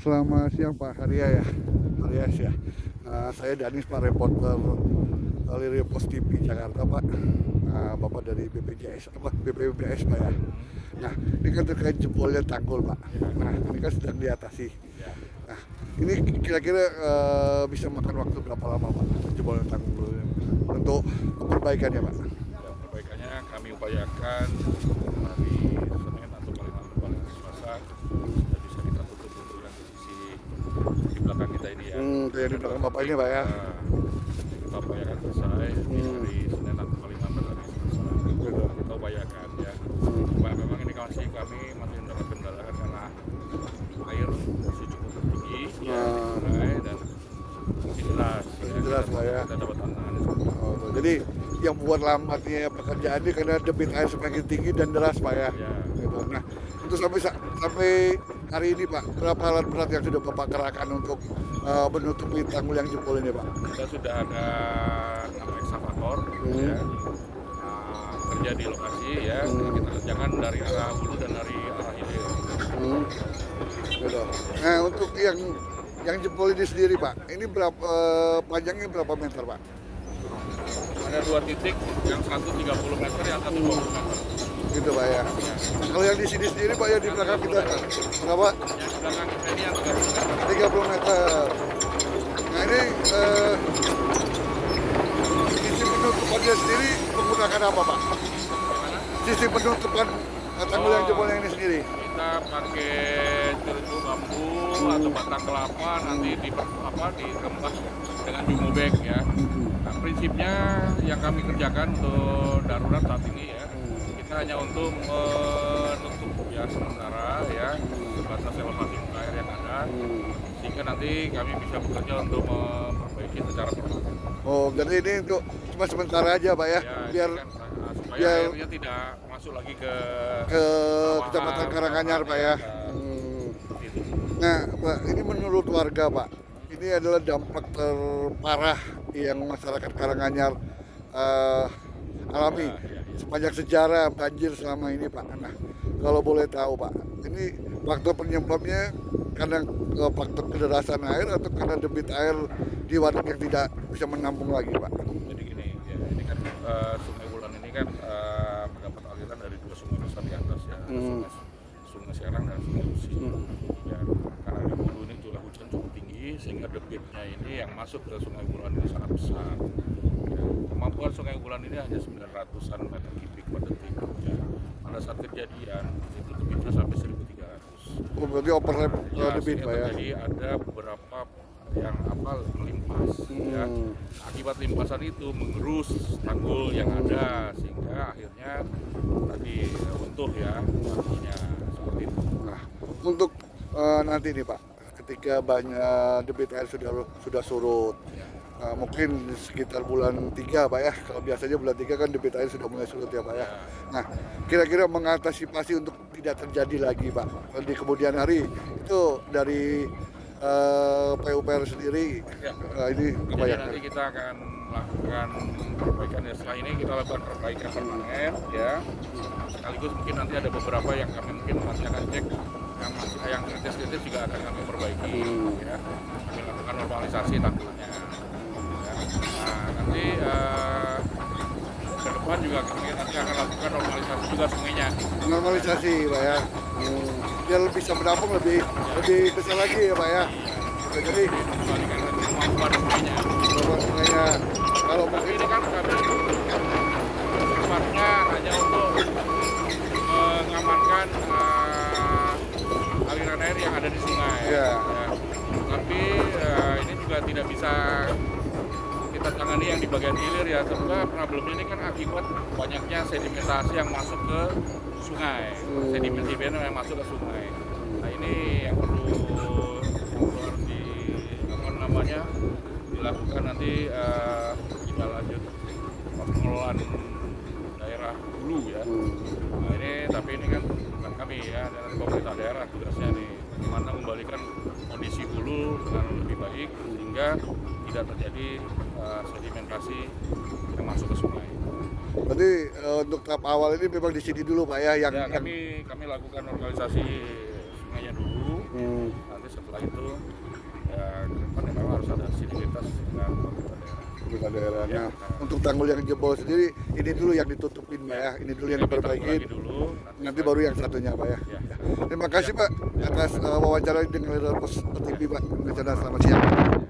Selamat siang Pak Haria ya, Haryas ya. Saya Danis Pak, reporter Lirio Pos TV Jakarta Pak. Bapak dari BPJS apa BPBS Pak ya. Nah, ini kan terkait jebolnya tanggul Pak. Nah, ini kan sedang diatasi. Nah, ini kira-kira bisa makan waktu berapa lama Pak jebolnya tanggul ini untuk perbaikannya Pak? Ya, perbaikannya kami upayakan hari Senin atau paling lambat pada hari Selasa sudah bisa kita tutup untuk yang di sisi di belakang kita ini ya. Kayak di belakang Bapak ini Pak ya. Kita upayakan selesai di hari Senin atau paling lambat hari Selasa. Kita upayakan ya. Cuma memang ini kami masih mendapat kendala karena air masih cukup tinggi ya, sungai dan mungkin jelas Pak ya. kita dapat tantangan. Jadi yang buat lambatnya pekerjaan ini karena debit air semakin tinggi dan deras Pak ya. Ya. Gitu. Nah, untuk sampai hari ini Pak, berapa alat berat yang sudah Bapak kerahkan untuk menutupi tanggul yang jebol ini Pak? Kita sudah ada 6 eksavator ya, kerja di lokasi ya. Kita kerjakan dari arah hulu dan dari arah hilir. Gitu. Nah, untuk yang jebol ini sendiri Pak, ini berapa panjangnya berapa meter Pak? Ada 2 titik, yang satu 30 meter, yang satu 20 meter. Gitu Pak ya. Kalau yang di sini sendiri Pak, yang di belakang kita berapa? Yang di belakang kita ini yang 30 meter. 30 meter. Nah ini sisi penutupannya sendiri menggunakan apa Pak? Gimana? Sisi penutupan tanggul yang jebol yang ini sendiri? Kita pakai cerutu bambu atau batang kelapa, nanti dikemas dengan jumubek ya. Nah, prinsipnya yang kami kerjakan untuk darurat saat ini ya, kita hanya untuk menutup ya sementara ya batas elevasi muka air yang ada, sehingga nanti kami bisa bekerja untuk memperbaiki secara permanen. Oh, jadi ini untuk cuma sementara aja Pak ya, Ya, biar ini kan, supaya biar airnya tidak masuk lagi ke Kecamatan Karanganyar Pak ya. seperti itu. Nah Pak, ini menurut warga Pak, ini adalah dampak terparah yang masyarakat Karanganyar alami sepanjang sejarah banjir selama ini Pak. Nah, kalau boleh tahu Pak, ini faktor penyebabnya karena faktor kederasan air atau karena debit air di waduk yang tidak bisa menampung lagi Pak? Jadi gini, ya, ini kan Sungai Wulan ini kan mendapat aliran dari 2 sungai besar di atas ya, Sungai Serang dan Sungai Lusi. Ya, karena di hulu ini curah hujan cukup tinggi sehingga debitnya ini yang masuk ke Sungai Wulan ini sangat besar. Ya, kemampuan Sungai Wulan ini hanya 900-an meter kubik per detik. Ya. Pada saat kejadian itu debitnya sampai 1.300. Oh, berarti overlap debit sehingga Pak ya? terjadi ada beberapa yang melimpas ya. Akibat limpasan itu mengerus tanggul yang ada sehingga akhirnya tadi runtuh ya tanggulnya seperti itu. Nah, untuk nanti nih Pak, ketika banyak debit air sudah surut, mungkin sekitar bulan 3 Pak ya, kalau biasanya bulan 3 kan debit air sudah mulai surut ya Pak ya. Nah, kira-kira mengantisipasi untuk tidak terjadi lagi Pak di kemudian hari itu dari PUPR sendiri ini Jadi kebanyakan. nanti kita akan melakukan perbaikan ya, setelah ini kita lakukan perbaikan permanen ya, sekaligus mungkin nanti ada beberapa yang kami mungkin masih akan cek yang kritis-kritis juga akan kami perbaiki ya, kami lakukan normalisasi tanggulnya ya. Nah nanti ke depan juga kami nanti akan lakukan normalisasi juga sungainya. Normalisasi Pak ya. Biar bisa menampung lebih besar lagi ya Pak ya. Jadi Kembalikan lagi kemampuan sungainya. sungainya kalau Tapi mungkin ini kan kami sifatnya hanya untuk mengamankan aliran air yang ada di sungai. Ya. Ya. Tapi ini juga tidak bisa kita tangani yang di bagian hilir ya, sebab problemnya ini kan akibat banyaknya sedimentasi yang masuk ke sungai, sedimen yang masuk ke sungai. Nah ini yang perlu harus dilakukan nanti kita lanjut pengelolaan daerah hulu ya. Nah ini tapi ini kan bukan kami ya, dari pemerintah daerah tugasnya nih gimana membalikan kondisi hulu dengan lebih baik sehingga tidak terjadi sedimentasi yang masuk ke sungai. berarti untuk tahap awal ini memang di sini dulu Pak ya yang Ya, kami lakukan normalisasi sungainya dulu Nanti setelah itu ya ke depan ya memang harus ada sinergitas dengan pemerintah daerah. Pemerintah daerah. Ya, Nah, untuk tanggul yang jebol sendiri, ini dulu yang ditutupin Pak ya, ini dulu yang Kita diperbaiki. lagi dulu, Nanti baru yang satunya Pak ya. Ya. Terima kasih Pak atas wawancara dengan Pos TV Pak. Selamat siang.